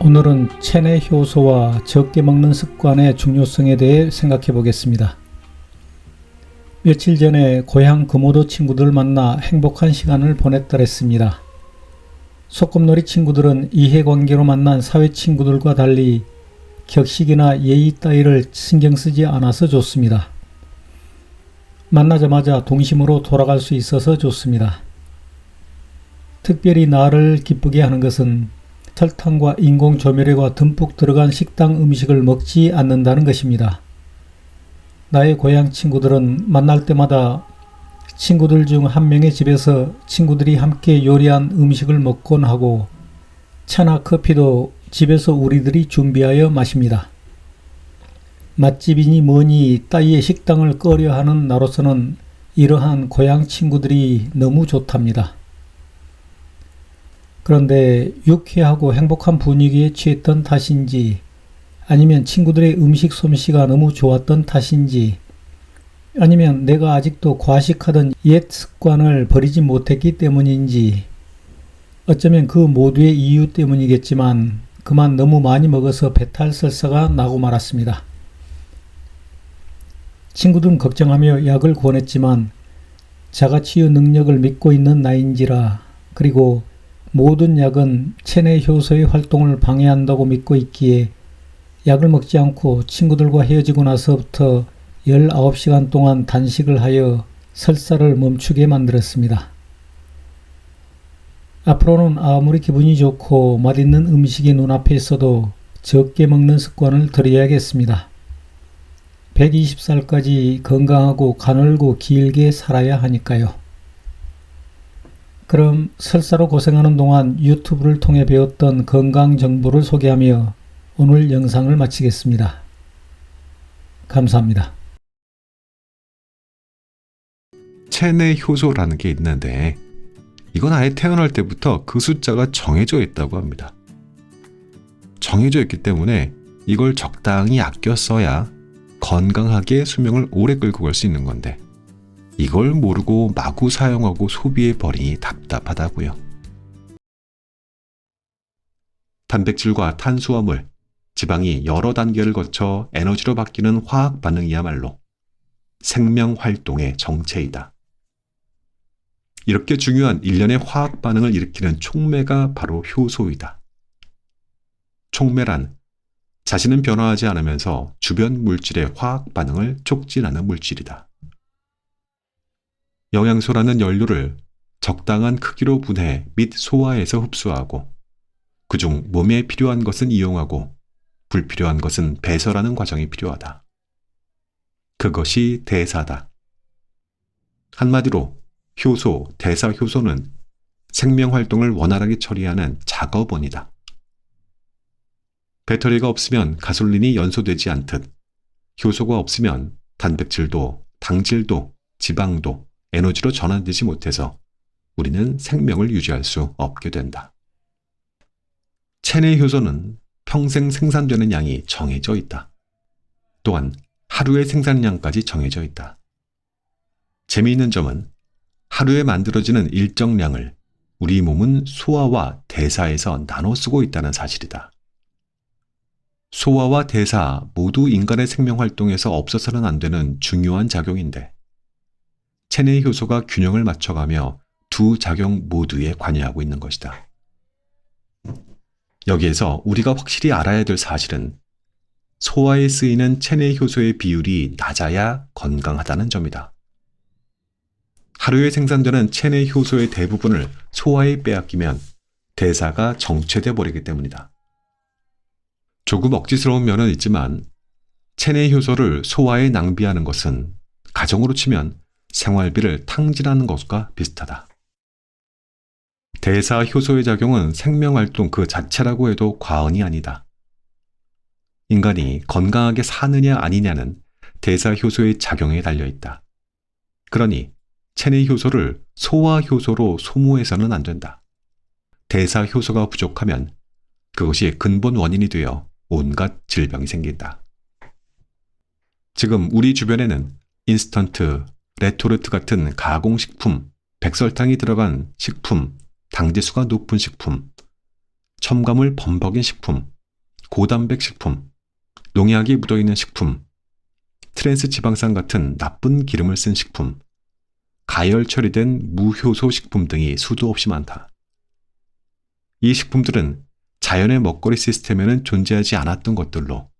오늘은 체내 효소와 적게 먹는 습관의 중요성에 대해 생각해 보겠습니다. 며칠 전에 고향 금오도 친구들 만나 행복한 시간을 보냈더랬습니다. 소꿉놀이 친구들은 이해관계로 만난 사회 친구들과 달리 격식이나 예의 따위를 신경 쓰지 않아서 좋습니다. 만나자마자 동심으로 돌아갈 수 있어서 좋습니다. 특별히 나를 기쁘게 하는 것은 설탕과 인공 조미료가 듬뿍 들어간 식당 음식을 먹지 않는다는 것입니다. 나의 고향 친구들은 만날 때마다 친구들 중 한 명의 집에서 친구들이 함께 요리한 음식을 먹곤 하고 차나 커피도 집에서 우리들이 준비하여 마십니다. 맛집이니 뭐니 따위의 식당을 꺼려하는 나로서는 이러한 고향 친구들이 너무 좋답니다. 그런데 유쾌하고 행복한 분위기에 취했던 탓인지 아니면 친구들의 음식 솜씨가 너무 좋았던 탓인지 아니면 내가 아직도 과식하던 옛 습관을 버리지 못했기 때문인지 어쩌면 그 모두의 이유 때문이겠지만 그만 너무 많이 먹어서 배탈 설사가 나고 말았습니다. 친구들은 걱정하며 약을 권했지만 자가치유 능력을 믿고 있는 나인지라 그리고 모든 약은 체내 효소의 활동을 방해한다고 믿고 있기에 약을 먹지 않고 친구들과 헤어지고 나서부터 19시간 동안 단식을 하여 설사를 멈추게 만들었습니다. 앞으로는 아무리 기분이 좋고 맛있는 음식이 눈앞에 있어도 적게 먹는 습관을 들여야겠습니다. 120살까지 건강하고 가늘고 길게 살아야 하니까요. 그럼 설사로 고생하는 동안 유튜브를 통해 배웠던 건강 정보를 소개하며 오늘 영상을 마치겠습니다. 감사합니다. 체내 효소라는 게 있는데 이건 아예 태어날 때부터 그 숫자가 정해져 있다고 합니다. 정해져 있기 때문에 이걸 적당히 아껴 써야 건강하게 수명을 오래 끌고 갈 수 있는 건데 이걸 모르고 마구 사용하고 소비해버리니 답답하다고요. 단백질과 탄수화물, 지방이 여러 단계를 거쳐 에너지로 바뀌는 화학 반응이야말로 생명활동의 정체이다. 이렇게 중요한 일련의 화학 반응을 일으키는 촉매가 바로 효소이다. 촉매란 자신은 변화하지 않으면서 주변 물질의 화학 반응을 촉진하는 물질이다. 영양소라는 연료를 적당한 크기로 분해 및 소화해서 흡수하고 그중 몸에 필요한 것은 이용하고 불필요한 것은 배설하는 과정이 필요하다. 그것이 대사다. 한마디로 효소, 대사효소는 생명활동을 원활하게 처리하는 작업원이다. 배터리가 없으면 가솔린이 연소되지 않듯 효소가 없으면 단백질도, 당질도, 지방도 에너지로 전환되지 못해서 우리는 생명을 유지할 수 없게 된다. 체내 효소는 평생 생산되는 양이 정해져 있다. 또한 하루의 생산량까지 정해져 있다. 재미있는 점은 하루에 만들어지는 일정량을 우리 몸은 소화와 대사에서 나눠 쓰고 있다는 사실이다. 소화와 대사 모두 인간의 생명활동에서 없어서는 안 되는 중요한 작용인데 체내 효소가 균형을 맞춰가며 두 작용 모두에 관여하고 있는 것이다. 여기에서 우리가 확실히 알아야 될 사실은 소화에 쓰이는 체내 효소의 비율이 낮아야 건강하다는 점이다. 하루에 생산되는 체내 효소의 대부분을 소화에 빼앗기면 대사가 정체돼 버리기 때문이다. 조금 억지스러운 면은 있지만 체내 효소를 소화에 낭비하는 것은 가정으로 치면 생활비를 탕진하는 것과 비슷하다. 대사 효소의 작용은 생명활동 그 자체라고 해도 과언이 아니다. 인간이 건강하게 사느냐 아니냐는 대사 효소의 작용에 달려있다. 그러니 체내 효소를 소화 효소로 소모해서는 안 된다. 대사 효소가 부족하면 그것이 근본 원인이 되어 온갖 질병이 생긴다. 지금 우리 주변에는 인스턴트, 레토르트 같은 가공식품, 백설탕이 들어간 식품, 당지수가 높은 식품, 첨가물 범벅인 식품, 고단백 식품, 농약이 묻어있는 식품, 트랜스 지방산 같은 나쁜 기름을 쓴 식품, 가열 처리된 무효소 식품 등이 수도 없이 많다. 이 식품들은 자연의 먹거리 시스템에는 존재하지 않았던 것들로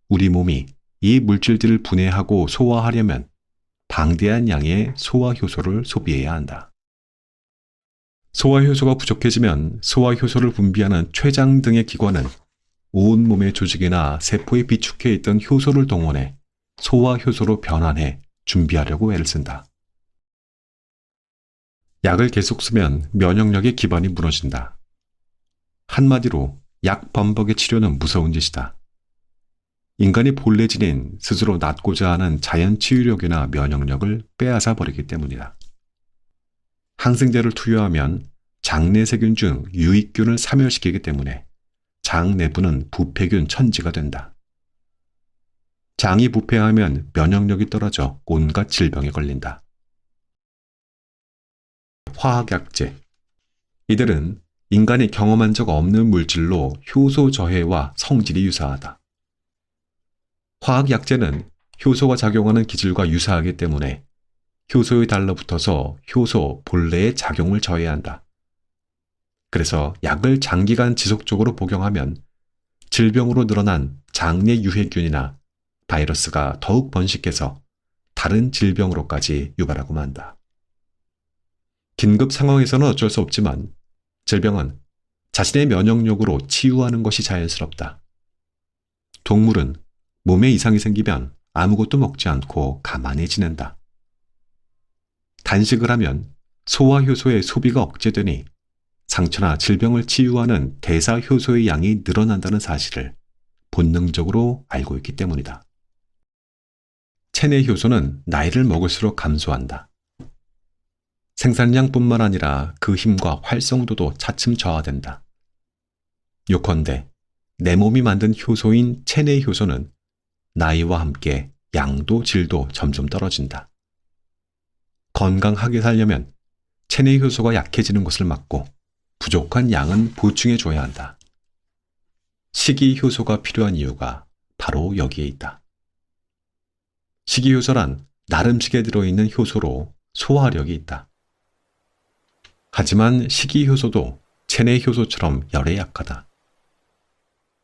우리 몸이 이 물질들을 분해하고 소화하려면 방대한 양의 소화효소를 소비해야 한다. 소화효소가 부족해지면 소화효소를 분비하는 췌장 등의 기관은 온몸의 조직이나 세포에 비축해 있던 효소를 동원해 소화효소로 변환해 준비하려고 애를 쓴다. 약을 계속 쓰면 면역력의 기반이 무너진다. 한마디로 약 범벅의 치료는 무서운 짓이다. 인간이 본래 지닌 스스로 낫고자 하는 자연 치유력이나 면역력을 빼앗아 버리기 때문이다. 항생제를 투여하면 장내 세균 중 유익균을 사멸시키기 때문에 장 내부는 부패균 천지가 된다. 장이 부패하면 면역력이 떨어져 온갖 질병에 걸린다. 화학약제. 이들은 인간이 경험한 적 없는 물질로 효소 저해와 성질이 유사하다. 화학약제는 효소가 작용하는 기질과 유사하기 때문에 효소에 달라붙어서 효소 본래의 작용을 저해한다. 그래서 약을 장기간 지속적으로 복용하면 질병으로 늘어난 장내 유해균이나 바이러스가 더욱 번식해서 다른 질병으로까지 유발하고 만다. 긴급 상황에서는 어쩔 수 없지만 질병은 자신의 면역력으로 치유하는 것이 자연스럽다. 동물은 몸에 이상이 생기면 아무것도 먹지 않고 가만히 지낸다. 단식을 하면 소화효소의 소비가 억제되니 상처나 질병을 치유하는 대사효소의 양이 늘어난다는 사실을 본능적으로 알고 있기 때문이다. 체내 효소는 나이를 먹을수록 감소한다. 생산량뿐만 아니라 그 힘과 활성도도 차츰 저하된다. 요컨대 내 몸이 만든 효소인 체내 효소는 나이와 함께 양도 질도 점점 떨어진다. 건강하게 살려면 체내 효소가 약해지는 것을 막고 부족한 양은 보충해줘야 한다. 식이효소가 필요한 이유가 바로 여기에 있다. 식이효소란 나름식에 들어있는 효소로 소화력이 있다. 하지만 식이효소도 체내 효소처럼 열에 약하다.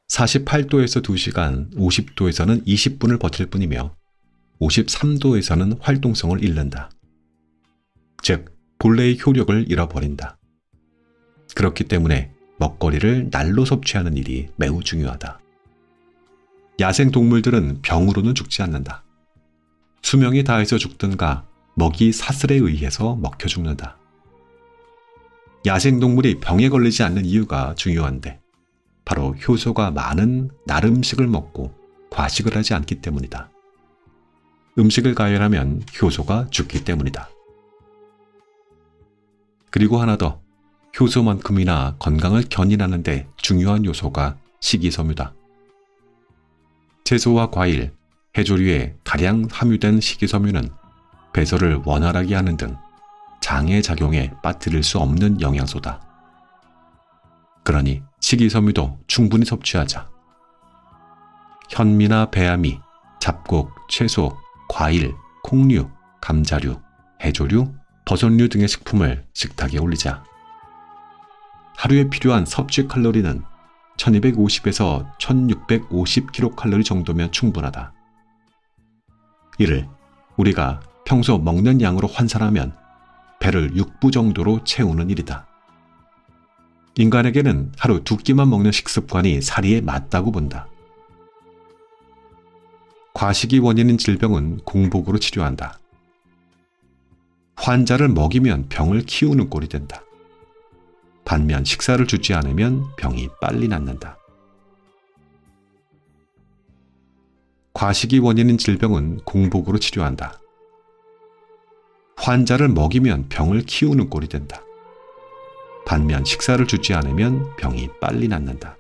48도에서 2시간, 50도에서는 20분을 버틸 뿐이며 53도에서는 활동성을 잃는다. 즉, 본래의 효력을 잃어버린다. 그렇기 때문에 먹거리를 날로 섭취하는 일이 매우 중요하다. 야생 동물들은 병으로는 죽지 않는다. 수명이 다해서 죽든가 먹이 사슬에 의해서 먹혀 죽는다. 야생 동물이 병에 걸리지 않는 이유가 중요한데 바로 효소가 많은 나름식을 먹고 과식을 하지 않기 때문이다. 음식을 가열하면 효소가 죽기 때문이다. 그리고 하나 더, 효소만큼이나 건강을 견인하는 데 중요한 요소가 식이섬유다. 채소와 과일, 해조류에 다량 함유된 식이섬유는 배설을 원활하게 하는 등 장의 작용에 빠뜨릴 수 없는 영양소다. 그러니 식이섬유도 충분히 섭취하자. 현미나 배아미, 잡곡, 채소, 과일, 콩류, 감자류, 해조류, 버섯류 등의 식품을 식탁에 올리자. 하루에 필요한 섭취 칼로리는 1250에서 1650kcal 정도면 충분하다. 이를 우리가 평소 먹는 양으로 환산하면 배를 6부 정도로 채우는 일이다. 인간에게는 하루 2끼만 먹는 식습관이 살이에 맞다고 본다. 과식이 원인인 질병은 공복으로 치료한다. 환자를 먹이면 병을 키우는 꼴이 된다. 반면 식사를 주지 않으면 병이 빨리 낫는다. 과식이 원인인 질병은 공복으로 치료한다. 환자를 먹이면 병을 키우는 꼴이 된다. 반면 식사를 주지 않으면 병이 빨리 낫는다.